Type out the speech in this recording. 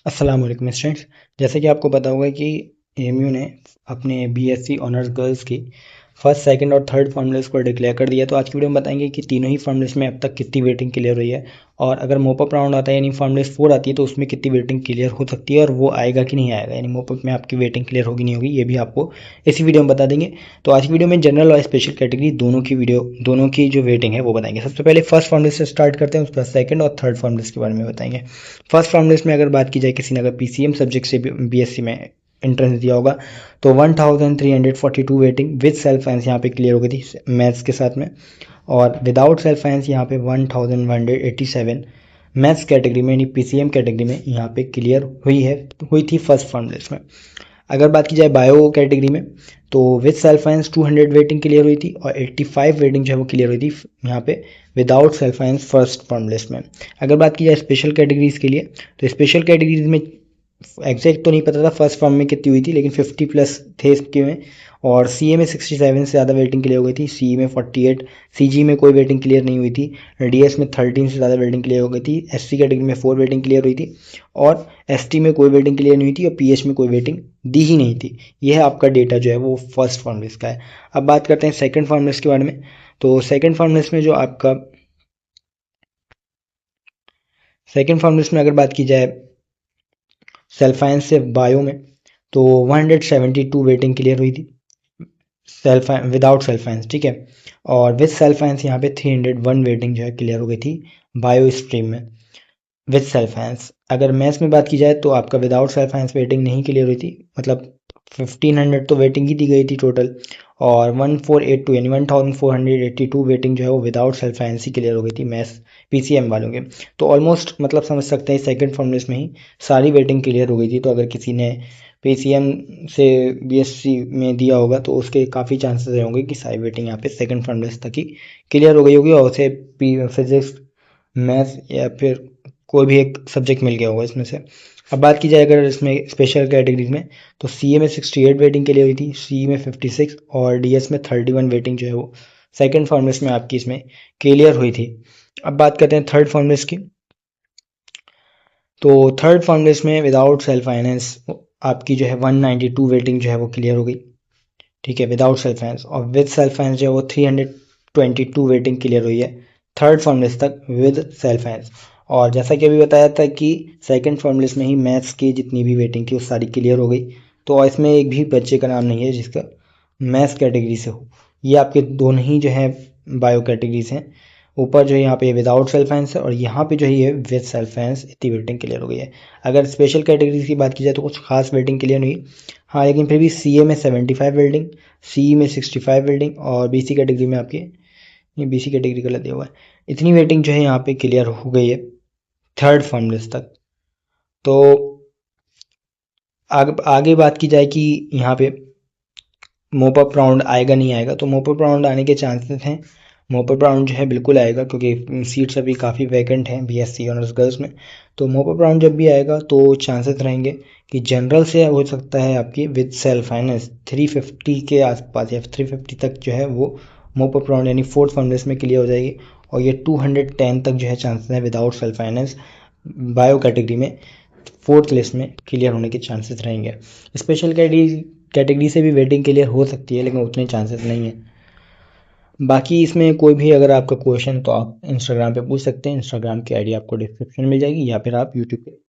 अस्सलाम वालेकुम स्टूडेंट्स। जैसे कि आपको पता होगा कि एएमयू ने अपने बीएससी ऑनर्स गर्ल्स की फर्स्ट सेकंड और थर्ड फार्मूलेस को डिक्लेयर कर दिया। तो आज की वीडियो में बताएंगे कि तीनों ही फार्मूलेस में अब तक कितनी वेटिंग क्लियर हुई है, और अगर मोपअप राउंड आता है यानी फार्मूलेस 4 आती है तो उसमें कितनी वेटिंग क्लियर हो सकती है और वो आएगा कि नहीं आएगा, यानी मोपअप में आपकी वेटिंग क्लियर होगी नहीं होगी, ये भी आपको इसी वीडियो में बता देंगे। तो आज की वीडियो में जनरल और स्पेशल कैटेगरी दोनों की जो वेटिंग है वो बताएंगे। सबसे पहले फर्स्ट फार्मूलेस से स्टार्ट करते हैं, उसके बाद सेकंड और थर्ड फार्मूलेस के बारे में बताएंगे। फर्स्ट फार्मूलेस में अगर बात की जाए, किसी ने अगर पीसीएम सब्जेक्ट से बीएससी में एंट्रेंस दिया होगा तो 1342 वेटिंग विद सेल्फ फाइनेंस यहाँ पे क्लियर हो गई थी मैथ्स के साथ में, और विदाउट सेल्फ फाइनेंस यहाँ पे 1187 मैथ्स कैटेगरी में यानी पीसीएम कैटेगरी में यहाँ पे क्लियर हुई थी फर्स्ट फार्मूलेस में। अगर बात की जाए बायो कैटेगरी में तो with self finance 200 waiting clear हुई थी और 85 वेटिंग जो है वो क्लियर हुई थी यहाँ पे without self finance first formulas में। अगर बात की जाए स्पेशल कैटेगरीज के लिए तो स्पेशल कैटेगरीज में एग्जैक्ट तो नहीं पता था फर्स्ट फॉर्म में कितनी हुई थी, लेकिन 50 प्लस थे इसके में, और सीए में 67 से ज़्यादा वेटिंग क्लियर हो गई थी, सी में 48, सीजी में कोई वेटिंग क्लियर नहीं हुई थी, डीएस में 13 से ज़्यादा वेटिंग क्लियर हो गई थी, एससी कैटेगरी में 4 वेटिंग क्लियर हुई थी, और एसटी में कोई वेटिंग क्लियर नहीं हुई थी, और पीएच में कोई वेटिंग दी ही नहीं थी। यह है आपका डेटा जो है वो फर्स्ट फॉर्मूलेस का है। अब बात करते हैं सेकंड फॉर्मूलेस के बारे में। तो सेकंड फॉर्मूलेस में जो आपका सेकंड फॉर्मूलेस में अगर बात की जाए सेल्फ फाइनेंस से बायो में तो 172 वेटिंग क्लियर हुई थी सेल्फ विदाउट सेल्फ फाइनेंस, ठीक है, और विद सेल्फ फाइनेंस यहाँ पे 301 वेटिंग जो है क्लियर हो गई थी बायो स्ट्रीम में विद सेल्फ फाइनेंस। अगर मैथ्स में बात की जाए तो आपका विदाउट सेल्फ फाइनेंस वेटिंग नहीं क्लियर हुई थी, मतलब 1500 तो वेटिंग ही दी गई थी टोटल, और 1482 यानी 1482 वेटिंग जो है वो विदाउट सेल्फ फाइनेंस ही क्लियर हो गई थी मैथ्स पीसीएम वालों के। तो ऑलमोस्ट मतलब समझ सकते हैं सेकंड फॉर्मूलेस में ही सारी वेटिंग क्लियर हो गई थी। तो अगर किसी ने पीसीएम से बीएससी में दिया होगा तो उसके काफ़ी चांसेस रहे होंगे कि सारी वेटिंग यहाँ पे सेकंड फॉर्मूलेस तक ही क्लियर हो गई होगी, और उसे फिजिक्स मैथ्स या फिर कोई भी एक सब्जेक्ट मिल गया होगा इसमें से। अब बात की जाए अगर इसमें स्पेशल कैटेगरीज में तो सीए में 68 वेटिंग के लिए हुई थी, सी में 56 और डीएस में 31 वेटिंग जो है वो सेकंड फॉर्मूलेस में आपकी इसमें क्लियर हुई थी। अब बात करते हैं थर्ड फॉर्मूलेस की। तो थर्ड फॉर्मूलेस में विदाउट सेल्फ फाइनेंस आपकी जो है 192 वेटिंग जो है वो क्लियर हो गई, ठीक है, विदाउट सेल्फ फाइनेंस, और विद सेल्फ फाइनेंस जो है वो 322 वेटिंग क्लियर हुई है थर्ड फॉर्मूलेस तक विद सेल्फ फाइनेंस। और जैसा कि अभी बताया था कि सेकंड फॉर्मूलेस में ही मैथ्स की जितनी भी वेटिंग थी वो सारी क्लियर हो गई, तो इसमें एक भी बच्चे का नाम नहीं है जिसका मैथ्स कैटेगरी से हो। ये आपके दोनों ही जो है बायो कैटेगरीज हैं। ऊपर जो है यहाँ पे विदाउट सेल्फ फाइनेंस है और यहाँ पे जो है ये विद सेल्फ फाइनेंस, इतनी वेटिंग क्लियर हो गई है। अगर स्पेशल कैटेगरीज की बात की जाए तो कुछ खास वेटिंग क्लियर नहीं, हाँ, लेकिन फिर भी सीए में 75 वेटिंग, सी में 65 वेटिंग, और बीसी कैटेगरी में आपकी, ये बीसी कैटेगरी गलत दिया हुआ है, इतनी वेटिंग जो है यहाँ पे क्लियर हो गई है थर्ड फॉर्मूलेस तक। तो आगे बात की जाए कि यहाँ पे मोपअप राउंड आएगा नहीं आएगा, तो मोपअप राउंड आने के चांसेस हैं। मोपअप राउंड जो है बिल्कुल आएगा क्योंकि सीट्स अभी काफ़ी वैकेंट हैं बीएससी ऑनर्स गर्ल्स में। तो मोपअप राउंड जब भी आएगा तो चांसेस रहेंगे कि जनरल से हो सकता है आपकी विद सेल्फ फाइनेंस 350 के आसपास या 350 तक जो है वो मोपअप राउंड यानी फोर्थ फाइनेंस में क्लियर हो जाएगी, और ये 210 तक जो है चांसेस है without self finance bio category में फोर्थ लिस्ट में क्लियर होने के चांसेस रहेंगे। स्पेशल कैटेगरी से भी वेटिंग क्लियर हो सकती है लेकिन उतने चांसेस नहीं है। बाकी इसमें कोई भी अगर आपका क्वेश्चन तो आप इंस्टाग्राम पे पूछ सकते हैं, इंस्टाग्राम की आईडी आपको डिस्क्रिप्शन में मिल जाएगी, या फिर आप यूट्यूब पे